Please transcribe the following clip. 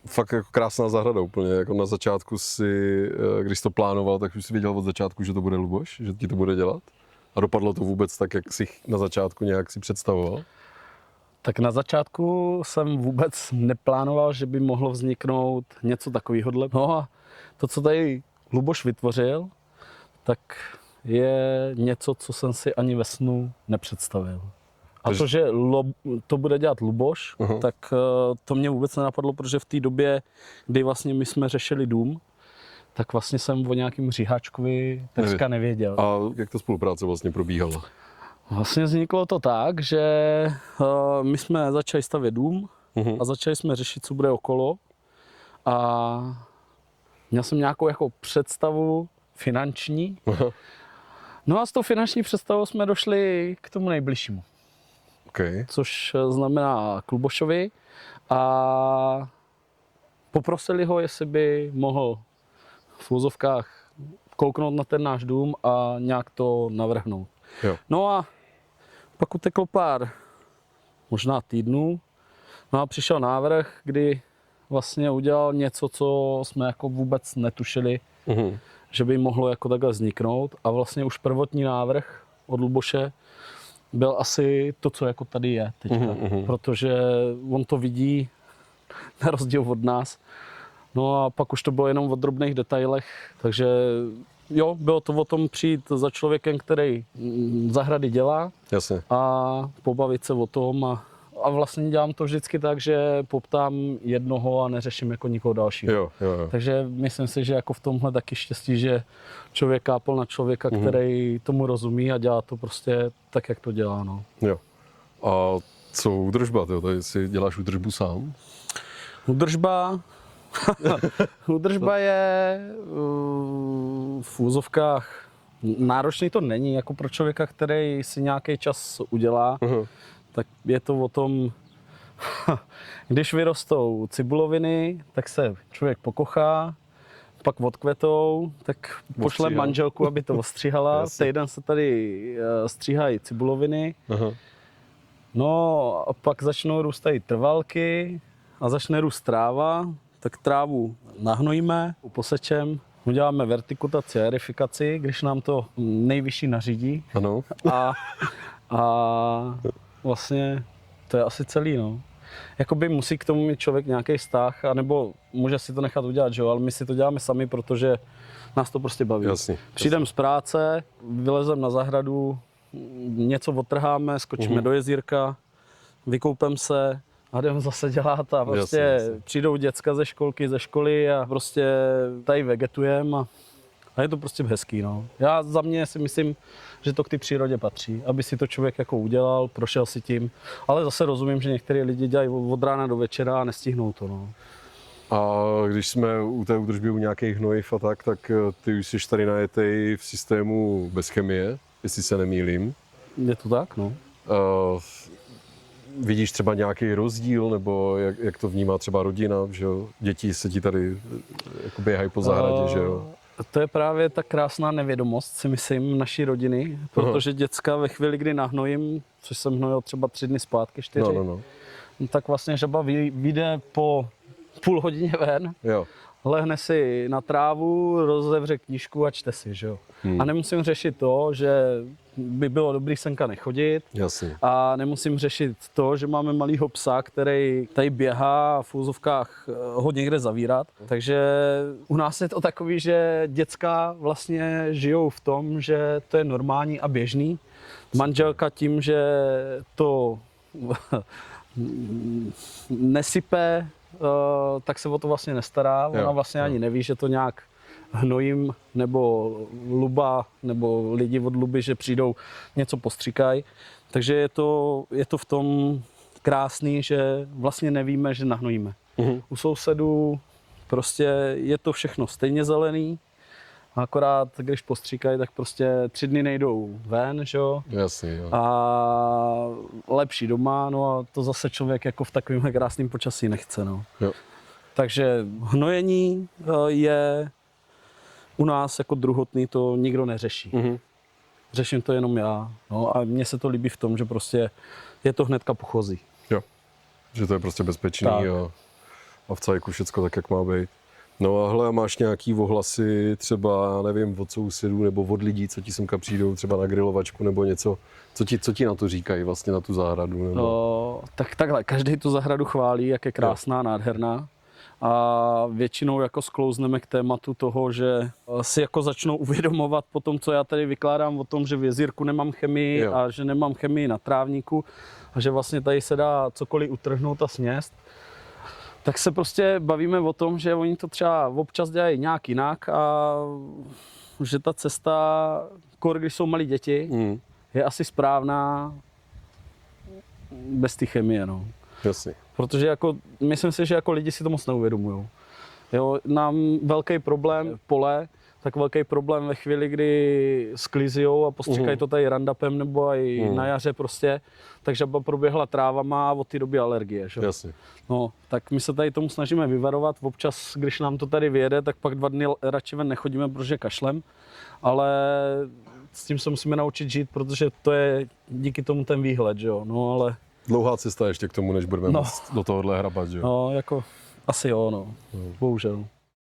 fakt jako krásná zahrada úplně, jako na začátku si, když to plánoval, tak už si věděl od začátku, že to bude Luboš, že ti to bude dělat? A dopadlo to vůbec tak, jak si na začátku nějak si představoval? Tak na začátku jsem vůbec neplánoval, že by mohlo vzniknout něco takového. No a to, co tady Luboš vytvořil, tak je něco, co jsem si ani ve snu nepředstavil. A to, že to bude dělat Luboš, tak to mě vůbec nenapadlo, protože v té době, kdy vlastně my jsme řešili dům, tak vlastně jsem o nějakým říháčkovi takřka nevěděl. A jak ta spolupráce vlastně probíhala? Vlastně vzniklo to tak, že my jsme začali stavět dům a začali jsme řešit, co bude okolo. A měl jsem nějakou jako představu finanční. No a s tou finanční představou jsme došli k tomu nejbližšímu. Okay. Což znamená k Lubošovi. A poprosili ho, jestli by mohl v úzovkách kouknout na ten náš dům a nějak to navrhnout. Jo. No a pak uteklo pár, možná týdnů, no a přišel návrh, kdy vlastně udělal něco, co jsme jako vůbec netušili, že by mohlo jako takhle vzniknout. A vlastně už prvotní návrh od Luboše byl asi to, co jako tady je teďka, protože on to vidí na rozdíl od nás. No a pak už to bylo jenom o drobných detailech, takže jo, bylo to o tom přijít za člověkem, který zahrady dělá. Jasně. A pobavit se o tom a vlastně dělám to vždycky tak, že poptám jednoho a neřeším jako nikoho dalšího. Jo. Takže myslím si, že jako v tomhle taky štěstí, že člověk kápl na člověka, který tomu rozumí a dělá to prostě tak, jak to dělá. No. Jo. A co údržba? Tady si děláš údržbu sám? Údržba je v úzovkách náročný to není, jako pro člověka, který si nějaký čas udělá, tak je to o tom, když vyrostou cibuloviny, tak se člověk pokochá, pak odkvetou, tak pošle manželku, aby to ostříhala. Týden se tady stříhají cibuloviny. No a pak začnou růst trvalky a začne růst tráva, tak trávu nahnojíme, posečem, uděláme vertikutaci a aerifikaci, když nám to nejvyšší nařídí. Ano. A vlastně to je asi celý, no. Jakoby musí k tomu mít člověk nějaký vztah, anebo může si to nechat udělat, že jo, ale my si to děláme sami, protože nás to prostě baví. Jasně. Přijdem z práce, vylezem na zahradu, něco odtrháme, skočíme do jezírka, vykoupem se a jdeme zase dělat a prostě jasně. Přijdou děcka ze školky, ze školy a prostě tady vegetujeme a je to prostě hezký, no. Já za mě si myslím, že to k té přírodě patří, aby si to člověk jako udělal, prošel si tím, ale zase rozumím, že některé lidi dělají od rána do večera a nestihnou to, no. A když jsme u té údržby u nějakých hnojiv a tak ty už jsi tady najetej v systému bez chemie, jestli se nemýlím. Je to tak, no. Vidíš třeba nějaký rozdíl, nebo jak to vnímá třeba rodina, že jo? Děti se ti tady jako běhají po zahradě, že jo? To je právě ta krásná nevědomost, si myslím, naší rodiny, protože děcka ve chvíli, kdy nahnojím, což jsem hnojil třeba 3 dny zpátky, 4, tak vlastně žaba vyjde po půl hodině ven, lehne si na trávu, rozevře knížku a čte si, že jo. A nemusím řešit to, že by bylo dobrý senka nechodit. Jasně. A nemusím řešit to, že máme malýho psa, který tady běhá a v úzovkách ho někde zavírat. Takže u nás je to takový, že děcka vlastně žijou v tom, že to je normální a běžný. Manželka tím, že to nesype, tak se o to vlastně nestará. Ona vlastně ani neví, že to nějak hnojím, nebo luba, nebo lidi od luby, že přijdou, něco postříkají. Takže je to v tom krásný, že vlastně nevíme, že nahnojíme. U sousedů prostě je to všechno stejně zelený, akorát když postříkají, tak prostě 3 dny nejdou ven, že jo? Jasně, jo. A lepší doma, no a to zase člověk jako v takovémhle krásném počasí nechce, no. Jo. Takže hnojení je u nás jako druhotný, to nikdo neřeší. Řeším to jenom já. No a mně se to líbí v tom, že prostě je to hnedka pochozí. Jo, že to je prostě bezpečný a v cajku všecko tak, jak má být. No a hle, máš nějaký ohlasy třeba, nevím, od sousedů nebo od lidí, co ti semka přijdou třeba na grilovačku nebo něco, co ti na to říkají vlastně, na tu zahradu? Nebo... No, tak takhle, každý tu zahradu chválí, jak je krásná, nádherná. A většinou jako sklouzneme k tématu toho, že si jako začnou uvědomovat po tom, co já tady vykládám o tom, že v jezírku nemám chemii Jo. a že nemám chemii na trávníku a že vlastně tady se dá cokoliv utrhnout a sněst. Tak se prostě bavíme o tom, že oni to třeba občas dělají nějak jinak a že ta cesta, když jsou malí děti, je asi správná bez té chemie. No. Jasně. Protože jako, myslím si, že jako lidi si to moc neuvědomují. Jo, nám velký problém pole, tak velký problém ve chvíli, kdy sklizijou a postříkají to tady randapem nebo i na jaře prostě, tak žaba proběhla trávama a od té doby alergie. Že? Jasně. No, tak my se tady tomu snažíme vyvarovat. Občas, když nám to tady vyjede, tak pak 2 dny radši ven nechodíme, protože kašlem. Ale s tím se musíme naučit žít, protože to je díky tomu ten výhled, že jo. No, ale... Dlouhá cesta ještě k tomu, než budeme moct do tohohle hrabat, že jo? No, jako asi jo, no. Bohužel.